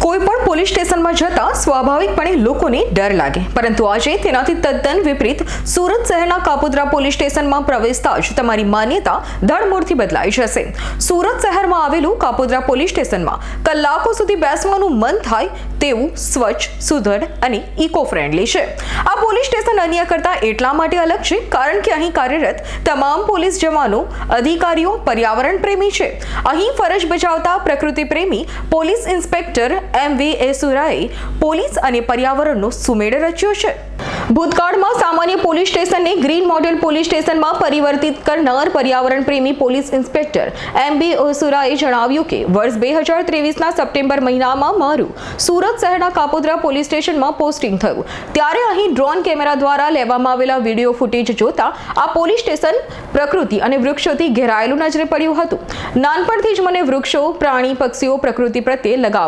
કોઈપણ પોલીસ સ્ટેશનમાં જતા સ્વાભાવિકપણે લોકોને ડર લાગે, પરંતુ આજે તેનાથી તદ્દન વિપરીત સુરત શહેરના કાપોદ્રા પોલીસ સ્ટેશનમાં પ્રવેશતા જ તમારી માન્યતા ધડમૂળથી બદલાઈ જશે। સુરત શહેરમાં આવેલું કાપોદ્રા પોલીસ સ્ટેશનમાં કલાકો સુધી બેસવાનું મન થાય તેવું સ્વચ્છ, સુઘડ અને ઇકો ફ્રેન્ડલી છે। આ પોલીસ સ્ટેશન અન્ય કરતાં એટલા માટે અલગ છે કારણ કે અહીં કાર્યરત તમામ પોલીસ જવાનો, અધિકારીઓ પર્યાવરણ પ્રેમી છે। અહીં ફરજ બજાવતા પ્રકૃતિ પ્રેમી પોલીસ ઇન્સ્પેક્ટર MV એસુરાએ પોલીસ અને પર્યાવરણનો સુમેળ રચ્યો છે। ભૂતકાળમાં સામાન્ય પોલીસ સ્ટેશનને ગ્રીન મોડેલ પોલીસ સ્ટેશનમાં પરિવર્તિત કરનાર પર્યાવરણ પ્રેમી પોલીસ ઇન્સ્પેક્ટર MB એસુરાએ જણાવ્યું કે વર્ષ 2023ના સપ્ટેમ્બર મહિનામાં મારું સુરત શહેરના કાપોદ્રા પોલીસ સ્ટેશનમાં પોસ્ટિંગ થયું, ત્યારે અહીં ડ્રોન કેમેરા દ્વારા લેવામાં આવેલા વિડીયો ફૂટેજ જોતા આ પોલીસ સ્ટેશન પ્રકૃતિ અને વૃક્ષોથી ઘેરાયેલું નજરે પડ્યું હતું। નાનપણથી જ મને વૃક્ષો, પ્રાણી, પક્ષીઓ, પ્રકૃતિ પ્રત્યે લગાવ